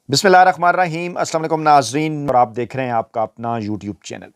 बिस्मिल्लाहिर्रहमानिर्रहीम। अस्सलाम वालेकुम नाज़रीन, और आप देख रहे हैं आपका अपना यूट्यूब चैनल।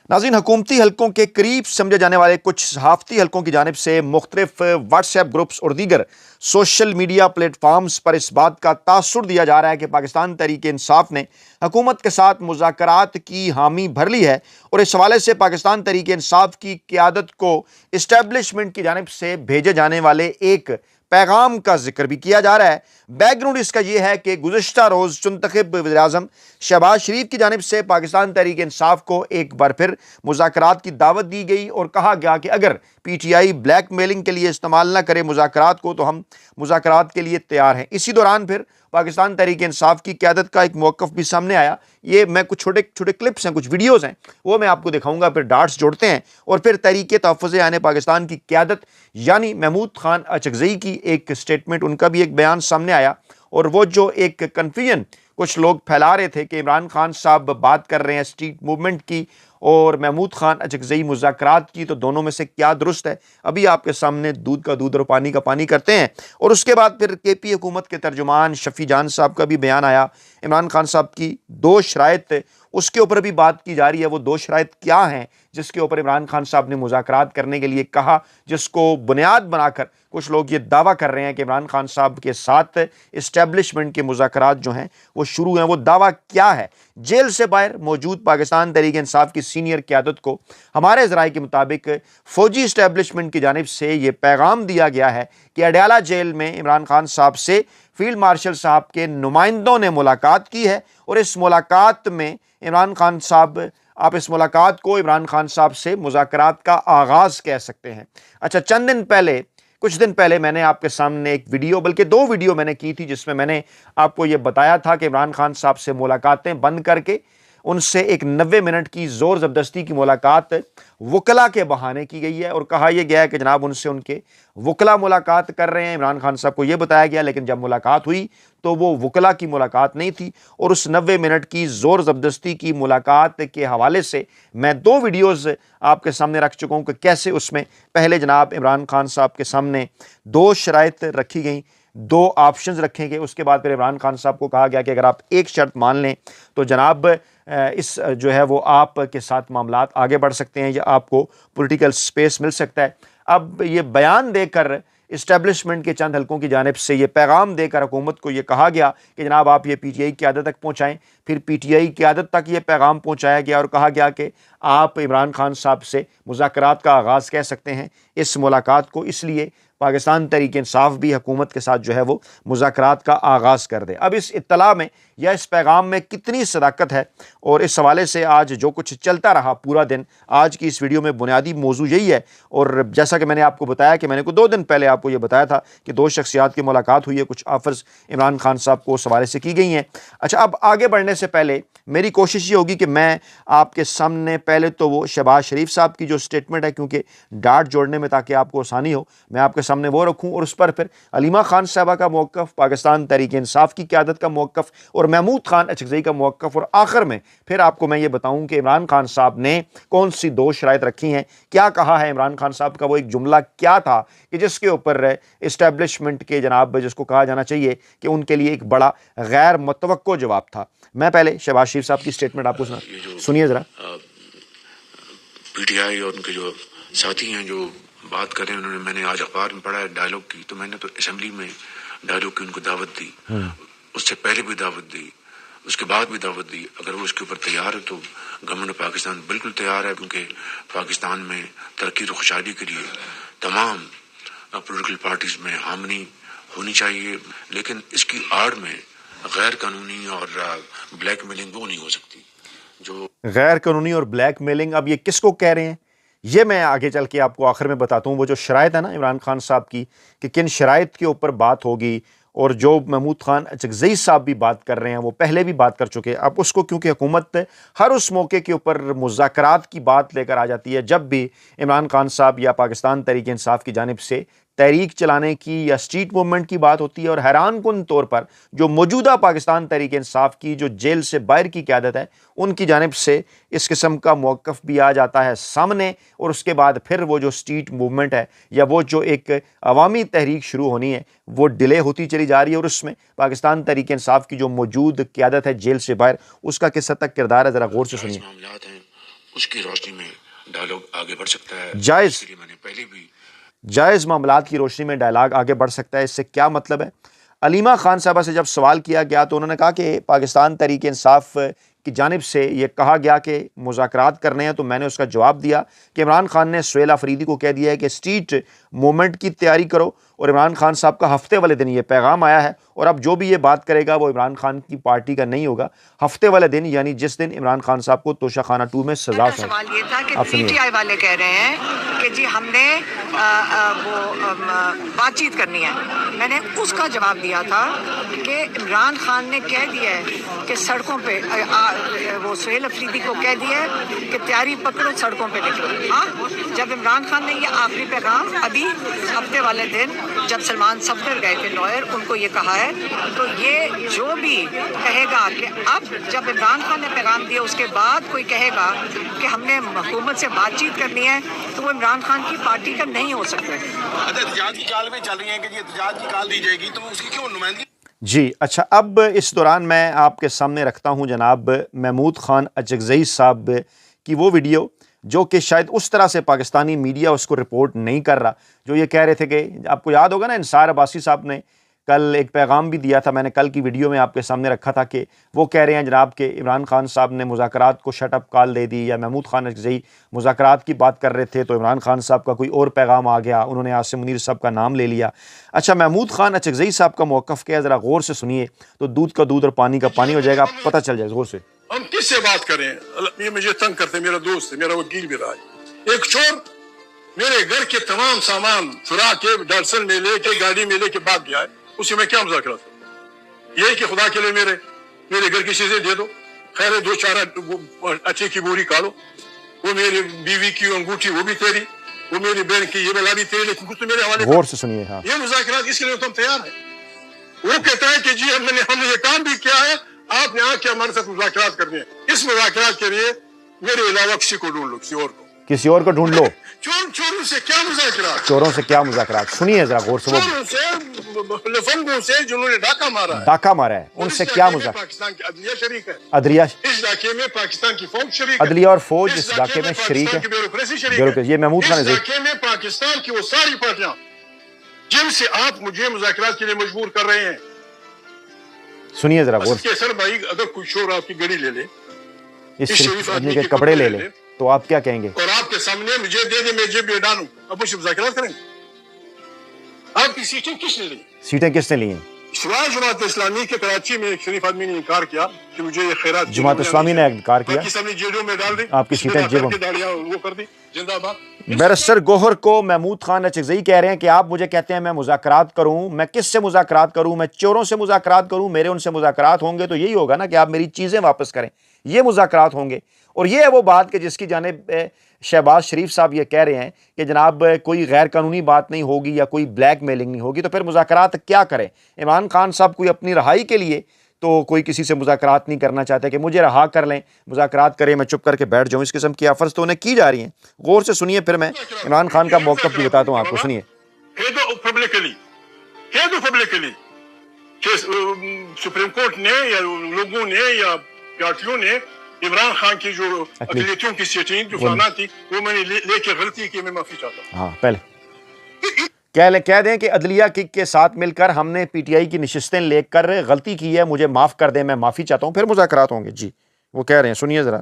नाज़रीन, हुकूमती हलकों के करीब समझे जाने वाले कुछ सहाफ़ती हलकों की जानिब से मुख्तलिफ व्हाट्सएप ग्रुप्स और दीगर सोशल मीडिया प्लेटफार्म्स पर इस बात का तासुर दिया जा रहा है कि पाकिस्तान तहरीक इंसाफ ने हुकूमत के साथ मुज़ाकरात की हामी भर ली है, और इस हवाले से पाकिस्तान तहरीक इंसाफ की क़यादत को इस्टेब्लिशमेंट की जानिब से भेजे जाने वाले एक पैगाम का जिक्र भी किया जा रहा है। बैकग्राउंड इसका यह है कि गुज़िश्ता रोज़ चुनतखब वज़ीर-ए-आज़म शहबाज शरीफ की जानिब से पाकिस्तान तहरीक इंसाफ को एक बार फिर मुज़ाकरात की दावत दी गई और कहा गया कि अगर PTI ब्लैक मेलिंग के लिए इस्तेमाल न करे मुज़ाकरात को, तो हम मुज़ाकरात के लिए तैयार हैं। इसी दौरान फिर पाकिस्तान तहरीक इंसाफ की क़यादत का एक मौक़िफ़ भी सामने आया। ये मैं कुछ छोटे छोटे क्लिप्स हैं, कुछ वीडियोज़ हैं, वो मैं आपको दिखाऊंगा, फिर डाट्स जोड़ते हैं और फिर तहरीक तहफ़्फ़ुज़ आने पाकिस्तान की क़यादत यानी महमूद खान अचकज़ई की एक स्टेटमेंट, उनका भी एक बयान सामने आया। और वो जो एक कन्फ्यूजन कुछ लोग फैला रहे थे कि इमरान खान साहब बात कर रहे हैं स्ट्रीट मूवमेंट की और महमूद खान अचकज़ई मुज़ाकरात की, तो दोनों में से क्या दुरुस्त है, अभी आपके सामने दूध का दूध और पानी का पानी करते हैं। और उसके बाद फिर KP हुकूमत के तर्जुमान शफ़ी जान साहब का भी बयान आया। इमरान खान साहब की दो शराइत, उसके ऊपर भी बात की जा रही है। वो दो शराइत क्या हैं जिसके ऊपर इमरान खान साहब ने मुज़ाकरात करने के लिए कहा, जिसको बुनियाद बनाकर कुछ लोग ये दावा कर रहे हैं कि इमरान खान साहब के साथ इस्टेब्लिशमेंट के मुज़ाकरात जो हैं वो शुरू हैं। वो दावा क्या है? जेल से बाहर मौजूद पाकिस्तान तहरीक इंसाफ की सीनियर क़यादत को हमारे ज़राए के मुताबिक फ़ौजी इस्टेब्लिशमेंट की जानिब से ये पैगाम दिया गया है कि अडयाला जेल में इमरान खान साहब से फील्ड मार्शल साहब के नुमाइंदों ने मुलाकात की है, और इस मुलाकात में इमरान खान साहब, आप इस मुलाकात को इमरान खान साहब से मुज़ाकरात का आगाज़ कह सकते हैं। अच्छा, कुछ दिन पहले मैंने आपके सामने एक वीडियो, बल्कि दो वीडियो मैंने की थी, जिसमें मैंने आपको ये बताया था कि इमरान खान साहब से मुलाकातें बंद करके उनसे एक 90 मिनट की ज़ोर ज़बरदस्ती की मुलाकात वकला के बहाने की गई है, और कहा यह गया है कि जनाब उनसे उनके वकला मुलाकात कर रहे हैं। इमरान खान साहब को यह बताया गया, लेकिन जब मुलाकात हुई तो वो वकला की मुलाकात नहीं थी। और उस 90 मिनट की ज़ोर ज़बरदस्ती की मुलाकात के हवाले से मैं दो वीडियोज़ आपके सामने रख चुका हूँ कि कैसे उसमें पहले जनाब इमरान खान साहब के सामने दो शराइत रखी गई, दो ऑप्शंस रखे गए। उसके बाद फिर इमरान खान साहब को कहा गया कि अगर आप एक शर्त मान लें तो जनाब इस जो है वो आपके साथ मामलात आगे बढ़ सकते हैं या आपको पॉलिटिकल स्पेस मिल सकता है। अब ये बयान देकर इस्टेब्लिशमेंट के चंद हलकों की जानिब से ये पैगाम देकर हुकूमत को ये कहा गया कि जनाब आप ये PTI क़यादत तक पहुँचाएँ। फिर PTI क़यादत तक ये पैगाम पहुँचाया गया और कहा गया कि आप इमरान खान साहब से मुज़ाकरात का आगाज़ कह सकते हैं इस मुलाकात को, इसलिए पाकिस्तान तहरीक इंसाफ भी हुकूमत के साथ जो है वो मुज़ाकरात का आगाज़ कर दे। अब इस इत्तला में या इस पैगाम में कितनी सदाकत है, और इस हवाले से आज जो कुछ चलता रहा पूरा दिन, आज की इस वीडियो में बुनियादी मौजू यही है। और जैसा कि मैंने आपको बताया कि मैंने को 2 दिन पहले आपको ये बताया था कि दो शख्सियात की मुलाकात हुई है, कुछ ऑफ़र्स इमरान खान साहब को उस हवाले से की गई हैं। अच्छा, अब आगे बढ़ने से पहले मेरी कोशिश ये होगी कि मैं आपके सामने पहले तो वो शहबाज शरीफ साहब की जो स्टेटमेंट है, क्योंकि डाट जोड़ने में ताकि आपको आसानी हो, मैं आपके सामने वो रखूं, और उस पर फिर अलीमा खान साहबा का मौक़िफ़, पाकिस्तान तहरीक इंसाफ की क़यादत का मौक़िफ़ और महमूद खान अचकज़ई का मौक़िफ़, और आखिर में फिर आपको मैं ये बताऊं कि इमरान खान साहब ने कौन सी दो शराइत रखी हैं, क्या कहा है इमरान खान साहब का वो एक जुमला क्या था कि जिसके ऊपर इस्टेब्लिशमेंट के जनाब, जिसको कहा जाना चाहिए कि उनके लिए एक बड़ा गैर मुतवक्को जवाब था। मैं पहले शहबाज शरीफ साहब की स्टेटमेंट आपको सुनिए ज़रा। PTI और उनके जो साथी हैं जो बात करें, उन्होंने, मैंने आज अखबार में पढ़ा है डायलॉग की, तो मैंने तो असेंबली में डायलॉग की उनको दावत दी, उससे पहले भी दावत दी, उसके बाद भी दावत दी। अगर वो उसके ऊपर तैयार है तो गवर्नमेंट ऑफ पाकिस्तान बिल्कुल तैयार है, क्योंकि पाकिस्तान में तरक्की और खुशहाली के लिए तमाम पॉलिटिकल पार्टीज में हामनी होनी चाहिए, लेकिन इसकी आड़ में गैर कानूनी और ब्लैक मेलिंग वो नहीं हो सकती। जो गैर कानूनी और ब्लैक मेलिंग, अब ये किसको कह रहे हैं ये मैं आगे चल के आपको आखिर में बताता हूँ। वो जो शराइत है ना इमरान खान साहब की कि किन शराइत के ऊपर बात होगी, और जो महमूद खान अचकज़ई साहब भी बात कर रहे हैं वो पहले भी बात कर चुके हैं। अब उसको क्योंकि हुकूमत हर उस मौके के ऊपर मुज़ाकरात की बात लेकर आ जाती है जब भी इमरान खान साहब या पाकिस्तान तहरीक इंसाफ की जानिब से تحریک چلانے کی یا اسٹریٹ موومنٹ کی بات ہوتی ہے، اور حیران کن طور پر جو موجودہ پاکستان تحریک انصاف کی جو جیل سے باہر کی قیادت ہے ان کی جانب سے اس قسم کا موقف بھی آ جاتا ہے سامنے، اور اس کے بعد پھر وہ جو اسٹریٹ موومنٹ ہے یا وہ جو ایک عوامی تحریک شروع ہونی ہے وہ ڈیلے ہوتی چلی جا رہی ہے، اور اس میں پاکستان تحریک انصاف کی جو موجود قیادت ہے جیل سے باہر اس کا کس حد تک کردار ہے، ذرا غور سے سنیے۔ معاملات ہیں اس کی روشنی میں ڈائلاگ آگے بڑھ سکتا ہے، جائز اس لیے میں نے پہلے بھی جائز معاملات کی روشنی میں ڈائلاگ آگے بڑھ سکتا ہے، اس سے کیا مطلب ہے؟ علیمہ خان صاحبہ سے جب سوال کیا گیا تو انہوں نے کہا کہ پاکستان تحریک انصاف کی جانب سے یہ کہا گیا کہ مذاکرات کرنے ہیں، تو میں نے اس کا جواب دیا کہ عمران خان نے سہیل آفریدی کو کہہ دیا ہے کہ اسٹریٹ موومنٹ کی تیاری کرو، اور عمران خان صاحب کا ہفتے والے دن یہ پیغام آیا ہے، اور اب جو بھی یہ بات کرے گا وہ عمران خان کی پارٹی کا نہیں ہوگا۔ ہفتے والے دن یعنی جس دن عمران خان صاحب کو توشہ خانہ 2 میں سزا سنائی۔ سوال یہ تھا کہ آپ پی سنیے۔ ٹی آئی والے کہہ رہے ہیں کہ جی ہم نے بات چیت کرنی ہے۔ میں نے اس کا جواب دیا تھا کہ عمران خان نے کہہ دیا ہے کہ سڑکوں پہ وہ سہیل آفریدی کو کہہ دیا ہے کہ تیاری پکڑو سڑکوں پہ نکلو۔ ہاں، جب عمران خان نے یہ آخری پیغام ابھی ہفتے والے دن جب سلمان صفدر گئے تھے لائر ان کو یہ کہا ہے، تو یہ جو بھی کہے گا کہ اب جب عمران خان نے پیغام دیا اس کے بعد کوئی کہے گا کہ ہم نے حکومت سے بات چیت کرنی ہے تو وہ عمران خان کی پارٹی کا نہیں ہو سکتا۔ احتجاج کی چال میں چل رہی ہیں کہ یہ احتجاج کی کال دی جائے گی، تو اس کی کیوں نمائندگی؟ جی اچھا، اب اس دوران میں آپ کے سامنے رکھتا ہوں جناب محمود خان اچکزئی صاحب کی وہ ویڈیو جو کہ شاید اس طرح سے پاکستانی میڈیا اس کو رپورٹ نہیں کر رہا، جو یہ کہہ رہے تھے کہ آپ کو یاد ہوگا نا انصار عباسی صاحب نے کل ایک پیغام بھی دیا تھا، میں نے کل کی ویڈیو میں آپ کے سامنے رکھا تھا کہ وہ کہہ رہے ہیں جناب کہ عمران خان صاحب نے مذاکرات کو شٹ اپ کال دے دی، یا محمود خان اچکزئی مذاکرات کی بات کر رہے تھے تو عمران خان صاحب کا کوئی اور پیغام آ گیا، انہوں نے عاصم منیر صاحب کا نام لے لیا۔ اچھا، محمود خان اچکزئی صاحب کا موقف کیا ہے، ذرا غور سے سنیے تو دودھ کا دودھ اور پانی کا پانی ہو جائے گا، پتہ چل جائے غور سے۔ ہم کس سے بات کریں؟ یہ مجھے تنگ کرتے، میرا دوست ہے، میرا وکیل بھی رہا ہے۔ ایک چور میرے گھر کے تمام سامان چرا کے ڈالسن میں لے کے گاڑی میں لے کے بھاگ گیا ہے، اس سے میں کیا مذاکرات کروں؟ یہ کہ خدا کے لیے میرے گھر کی چیزیں دے دو، خیر ہے 2-4 اچھے کی بوری کھا لو، وہ میری بیوی کی انگوٹھی وہ بھی تیری، وہ میری بہن کی یہ بلا بھی تیری، لیکن کچھ تو میرے حوالے غور سے سنیے۔ ہاں، یہ مذاکرات اس کے لیے تو ہم تیار ہیں۔ وہ کہتا ہے کہ جی ہم نے یہ کام بھی کیا ہے، آپ نے آ کے ہمارے ساتھ مذاکرات کرنے ہیں۔ اس مذاکرات کے لیے میرے علاوہ کسی کو ڈھونڈ لو، کسی اور کو، کسی اور کو ڈھونڈ لو۔ چوروں سے کیا مذاکرات؟ چوروں سے کیا مذاکرات؟ سنیے ذرا غور سے، وہ چوروں سے، لفنگوں سے جنہوں نے ڈاکہ مارا ہے، ڈاکہ مارا ہے، ان سے کیا مذاکرات؟ پاکستان کی عدلیہ شریک ہے، عدلیہ اس ڈاکے میں پاکستان کی فوج شریک ہے، عدلیہ اور فوج اس ڈاکے میں شریک ہے، پاکستان کی بیوروکریسی شریک بیوروکریسی، یہ محمود خان اس اچکزئی۔ ڈاکے میں پاکستان کی وہ ساری پارٹیاں جن سے آپ مجھے مذاکرات کے لیے مجبور کر رہے ہیں۔ سنیے ذرا غور اس کے سر بھائی، اگر کوئی چور آپ کی گڑی لے لے، اس شریف آدمی کے کپڑے لے لیں تو آپ کیا کہیں گے؟ اور آپ کے سامنے مجھے دے دے، میں جیب میں ڈالوں، اب مجھ سے مذاکرات کریں گے؟ آپ کی سیٹیں کس نے لی؟ سیٹیں کس نے لی ہیں؟ سوائے جماعت اسلامی کے کراچی میں ایک شریف آدمی نے انکار کیا کہ مجھے یہ خیرات جماعت اسلامی نے انکار کیا، پاکستانی جیلوں میں ڈال دی، آپ کی سیٹیں جیبوں میں، داڑیاں وہ کر دی، زندہ باد۔ بیرسٹر گوہر کو محمود خان اچکزئی کہہ رہے ہیں کہ آپ مجھے کہتے ہیں میں مذاکرات کروں، میں کس سے مذاکرات کروں؟ میں چوروں سے مذاکرات کروں؟ میرے ان سے مذاکرات ہوں گے تو یہی ہوگا نا کہ آپ میری چیزیں واپس کریں، یہ مذاکرات ہوں گے۔ اور یہ ہے وہ بات کہ جس کی جانب شہباز شریف صاحب یہ کہہ رہے ہیں کہ جناب کوئی غیر قانونی بات نہیں ہوگی یا کوئی بلیک میلنگ نہیں ہوگی، تو پھر مذاکرات کیا کریں؟ عمران خان صاحب کوئی اپنی رہائی کے لیے تو کوئی کسی سے مذاکرات نہیں کرنا چاہتے کہ مجھے رہا کر لیں، مذاکرات کریں، میں چپ کر کے بیٹھ جاؤں، اس قسم کی آفرز تو انہیں کی جا رہی ہیں۔ غور سے سنیے، پھر میں عمران خان کا موقف بھی بتاتا ہوں آپ کو، سنیے۔ سپریم کورٹ نے یا لوگوں نے یا پارٹیوں نے عمران خان کی جو اقلیتوں کی سیٹیں جو فلانا تھی وہ میں نے لے کے غلطی کی، میں معافی چاہتا ہوں۔ ہاں، پہلے کہہ دیں کہ عدلیہ کے ساتھ مل کر ہم نے پی ٹی آئی کی نشستیں لے کر غلطی کی ہے، مجھے معاف کر دیں، میں معافی چاہتا ہوں، پھر مذاکرات ہوں گے۔ جی وہ کہہ رہے ہیں، سنیے ذرا۔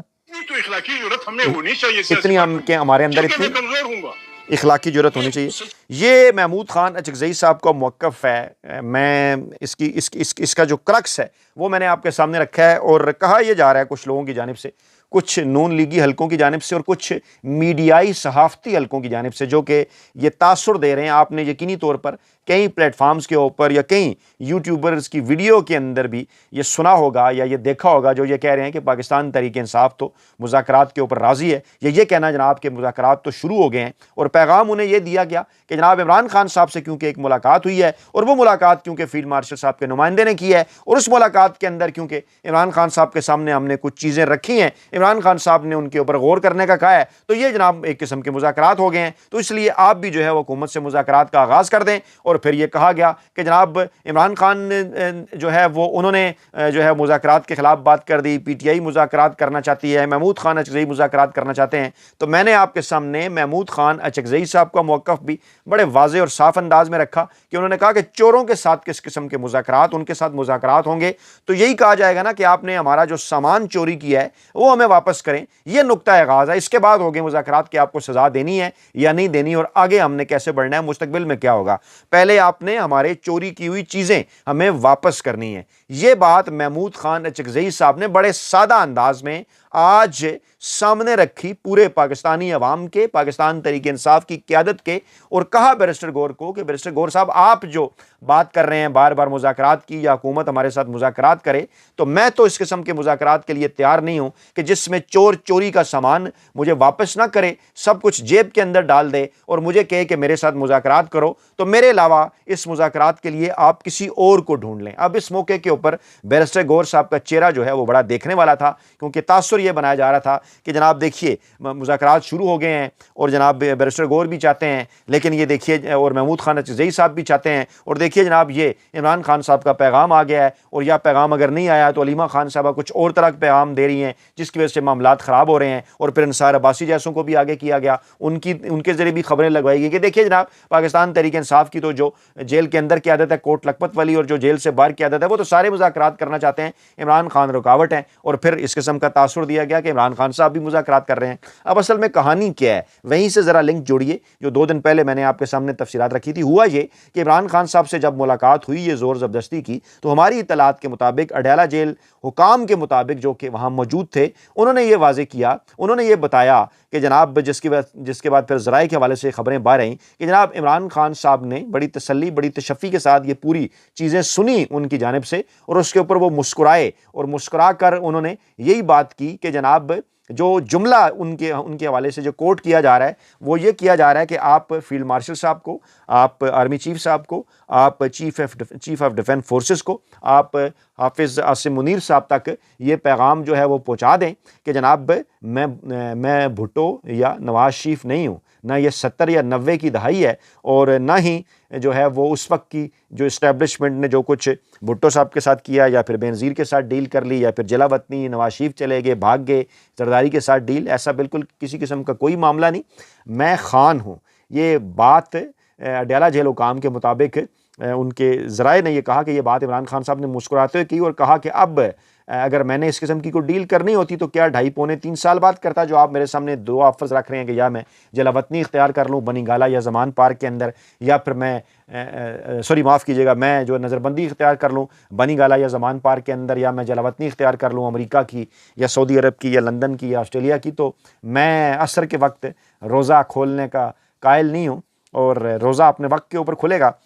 تو اخلاقی ضرورت ہم نے ہونی چاہیے، اتنی ہمارے اندر اتنی کمزور ہوں گا، اخلاقی جرت ہونی چاہیے۔ یہ محمود خان اچکزئی صاحب کا موقف ہے، میں اس کا جو کرکس ہے وہ میں نے آپ کے سامنے رکھا ہے، اور کہا یہ جا رہا ہے کچھ لوگوں کی جانب سے، کچھ نون لیگی حلقوں کی جانب سے اور کچھ میڈیائی صحافتی حلقوں کی جانب سے، جو کہ یہ تاثر دے رہے ہیں۔ آپ نے یقینی طور پر कई प्लेटफार्म्स के ऊपर या कई यूट्यूबर्स की वीडियो के अंदर भी ये सुना होगा या ये देखा होगा जो ये कह रहे हैं कि पाकिस्तान तहरीक इंसाफ तो मुज़ाकरात के ऊपर राज़ी है, या ये कहना जनाब कि मुज़ाकरात तो शुरू हो गए हैं, और पैगाम उन्हें ये दिया गया कि जनाब इमरान खान साहब से क्योंकि एक मुलाकात हुई है और वो मुलाकात क्योंकि फील्ड मार्शल साहब के नुमाइंदे ने की है, और उस मुलाकात के अंदर क्योंकि इमरान खान साहब के सामने हमने कुछ चीज़ें रखी हैं, इमरान खान साहब ने उनके ऊपर गौर करने का कहा है, तो ये जनाब एक किस्म के मुज़ाकरात हो गए हैं, तो इसलिए आप भी जो है वो हुकूमत से मुज़ाकरात का आगाज़ कर दें। और फिर ये कहा गया कि जनाब इमरान खान जो है वो उन्होंने जो है मुज़ाकरात के ख़िलाफ़ बात कर दी, PTI मुज़ाकरात करना चाहती है, महमूद खान अचकज़ई मुज़ाकरात करना चाहते हैं। तो मैंने आपके सामने महमूद खान अचकज़ई साहब का मौक़िफ़ भी बड़े वाज़े और साफ़ अंदाज़ में रखा कि उन्होंने कहा कि चोरों के साथ किस किस्म के मुज़ाकरात, उनके साथ मुज़ाकरात होंगे तो यही कहा जाएगा ना कि आपने हमारा जो सामान चोरी किया है वो हमें वापस करें। ये नुक्ता आगाज़ है, इसके बाद होंगे मुज़ाकरात कि आपको सज़ा देनी है या नहीं देनी और आगे हमने कैसे बढ़ना है, मुस्तकबिल में क्या होगा। पहले आपने हमारे चोरी की हुई चीज़ें हमें वापस करनी है। ये बात महमूद खान अचकज़ई साहब ने बड़े सादा अंदाज में आज सामने रखी पूरे पाकिस्तानी अवाम के, पाकिस्तान तहरीक इंसाफ की क़यादत के, और कहा बैरिस्टर गौर को कि बैरिस्टर गौर साहब आप जो बात कर रहे हैं बार बार मुज़ाकरात की या हुकूमत हमारे साथ मुज़ाकरात करे, तो मैं तो इस किस्म के मुज़ाकरात के लिए तैयार नहीं हूँ कि जिसमें चोर चोरी का सामान मुझे वापस ना करे, सब कुछ जेब के अंदर डाल दे और मुझे कहे कि मेरे साथ मुज़ाकरात करो, तो मेरे अलावा इस मुज़ाकरात के लिए आप किसी और को ढूंढ लें। अब इस मौके के ऊपर बैरिस्टर गौर साहब का चेहरा जो है वो बड़ा देखने वाला था, क्योंकि तासुर ये बनाया जा रहा था कि जनाब देखिए मुज़ाकरात शुरू हो गए हैं और जनाब बैरिस्टर गौर भी चाहते हैं, लेकिन ये देखिए और महमूद खान अचकज़ई साहब भी चाहते हैं, और देखिए जनाब ये इमरान खान साहब का पैगाम आ गया है, और यह पैगाम अगर नहीं आया तो अलीमा खान साहबा कुछ और तरह के पैगाम दे रही हैं जिसकी वजह से मामलात ख़राब हो रहे हैं। और फिर अंसार अब्बासी जैसों को भी आगे किया गया, उनके ज़रिए भी खबरें लगवाई गई कि देखिए जनाब पाकिस्तान तहरीक इंसाफ की तो जो जेल के अंदर की आदत है कोट लखपत वाली, और जो जेल से बाहर की आदत है वो तो सारे मुज़ाकरात करना चाहते हैं, इमरान खान रुकावट है। और फिर इस किस्म का तासुर दिया गया कि इमरान खान साहब भी मुज़ाकरात कर रहे हैं। अब असल में कहानी क्या है, वहीं से ज़रा लिंक जोड़िए जो 2 दिन पहले मैंने आपके सामने तफसीलात रखी थी। हुआ ये कि इमरान खान साहब से जब मुलाकात हुई ये ज़ोर ज़बरदस्ती की, तो हमारी इतलात के मुताबिक अडयाला जेल हुकाम के मुताबिक जो कि वहाँ मौजूद थे, उन्होंने ये वाज़े किया, उन्होंने ये बताया कि जनाब जिसके बाद फिर ज़राए के हवाले से खबरें बाहर आईं कि जनाब इमरान खान साहब ने बड़ी तसल्ली बड़ी तशफ़ी के साथ ये पूरी चीज़ें सुनी उनकी जानिब से, और उसके ऊपर वो मुस्कुराए, और मुस्कुरा कर उन्होंने यही बात की कि जनाब जो जुमला उनके हवाले से जो कोट किया जा रहा है वो ये किया जा रहा है कि आप फील्ड मार्शल साहब को, आप आर्मी चीफ साहब को, आप चीफ ऑफ डिफेंस फोर्सेस को, आप हाफिज़ आसिम मुनीर साहब तक ये पैगाम जो है वो पहुंचा दें कि जनाब मैं भुट्टो या नवाज शरीफ नहीं हूँ, ना ये 70 या 90 की दहाई है, और ना ही जो है वो उस वक्त की जो इस्टेब्लिशमेंट ने जो कुछ भुट्टो साहब के साथ किया या फिर बेनज़ीर के साथ डील कर ली या फिर जलावतनी नवाज शरीफ चले गए भाग गए जरदारी के साथ डील, ऐसा बिल्कुल किसी किस्म का कोई मामला नहीं। मैं खान हूँ। ये बात अडयाला जेल हुकाम के मुताबिक उनके ज़राए ने ये कहा कि ये बात इमरान खान साहब ने मुस्कुराते हुए की और कहा कि अब अगर मैंने इस किस्म की कोई डील करनी होती तो क्या 2.5-3 साल बाद करता, जो आप मेरे सामने 2 ऑफर्स रख रहे हैं कि या मैं जलावतनी इख्तियार कर लूँ बनी गाला या ज़मान पार्क के अंदर, या फिर मैं सॉरी माफ़ कीजिएगा मैं जो नज़रबंदी इख्तियार कर लूँ बनी गाला या ज़मान पार्क के अंदर, या मैं जलावतनी इख्तियार कर लूँ अमेरिका की या सऊदी अरब की या लंदन की या ऑस्ट्रेलिया की, तो मैं असर के वक्त रोज़ा खोलने का कायल नहीं हूँ और रोज़ा अपने वक्त के ऊपर खुलेगा।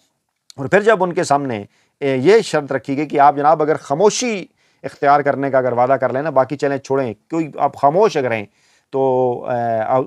और फिर जब उनके सामने ये शर्त रखी गई कि आप जनाब अगर खामोशी इख्तियार करने का अगर वादा कर लेना, बाकी चलें छोड़ें, कोई आप खामोश अगर हैं तो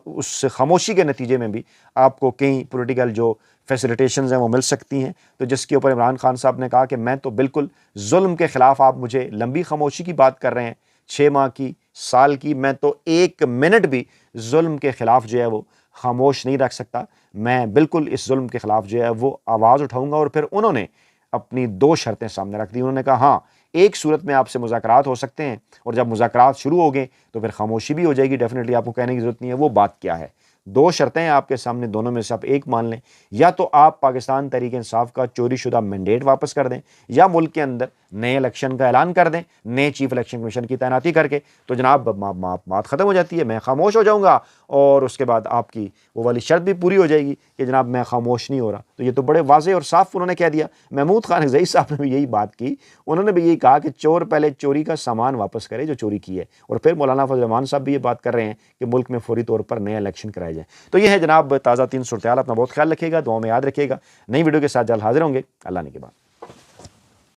उस खामोशी के नतीजे में भी आपको कई पॉलिटिकल जो फैसिलिटेशंस हैं वो मिल सकती हैं। तो जिसके ऊपर इमरान खान साहब ने कहा कि मैं तो बिल्कुल जुल्म के ख़िलाफ़, आप मुझे लंबी खामोशी की बात कर रहे हैं 6 माह की, साल की, मैं तो 1 मिनट भी जुल्म के ख़िलाफ़ जो है वो खामोश नहीं रख सकता, मैं बिल्कुल इस जुल्म के ख़िलाफ़ जो है वो आवाज़ उठाऊँगा। और फिर उन्होंने अपनी 2 शर्तें सामने रख दी। उन्होंने कहा हाँ, एक सूरत में आपसे मुज़ाकरात हो सकते हैं, और जब मुज़ाकरात शुरू हो गए तो फिर खामोशी भी हो जाएगी, डेफिनेटली आपको कहने की ज़रूरत नहीं है। वो बात क्या है? 2 शर्तें हैं आपके सामने, दोनों में से आप एक मान लें, या तो आप पाकिस्तान तहरीक इंसाफ का चोरी शुदा मैंडेट वापस कर दें, या मुल्क के अंदर नए इलेक्शन का ऐलान कर दें, नए चीफ इलेक्शन कमीशन की तैनाती करके, तो जनाब बात ख़त्म हो जाती है, मैं खामोश हो जाऊँगा, और उसके बाद आपकी वो वाली शर्त भी पूरी हो जाएगी कि जनाब मैं खामोश नहीं हो रहा। तो ये तो बड़े वाज़े और साफ उन्होंने कह दिया। महमूद खान अचकज़ई साहब ने भी यही बात की, उन्होंने भी यही कहा कि चोर पहले चोरी का सामान वापस करे जो चोरी की है। और फिर मौलाना फजल रहमान साहब भी ये बात कर रहे हैं कि मुल्क में फौरी तौर पर नया इलेक्शन कराया لگائے جائیں. تو یہ ہے جناب تازہ ترین صورتحال. اپنا بہت خیال رکھیے گا, دعاؤں میں یاد رکھیے گا. نئی ویڈیو کے ساتھ جلد حاضر ہوں گے. اللہ نے کے بعد.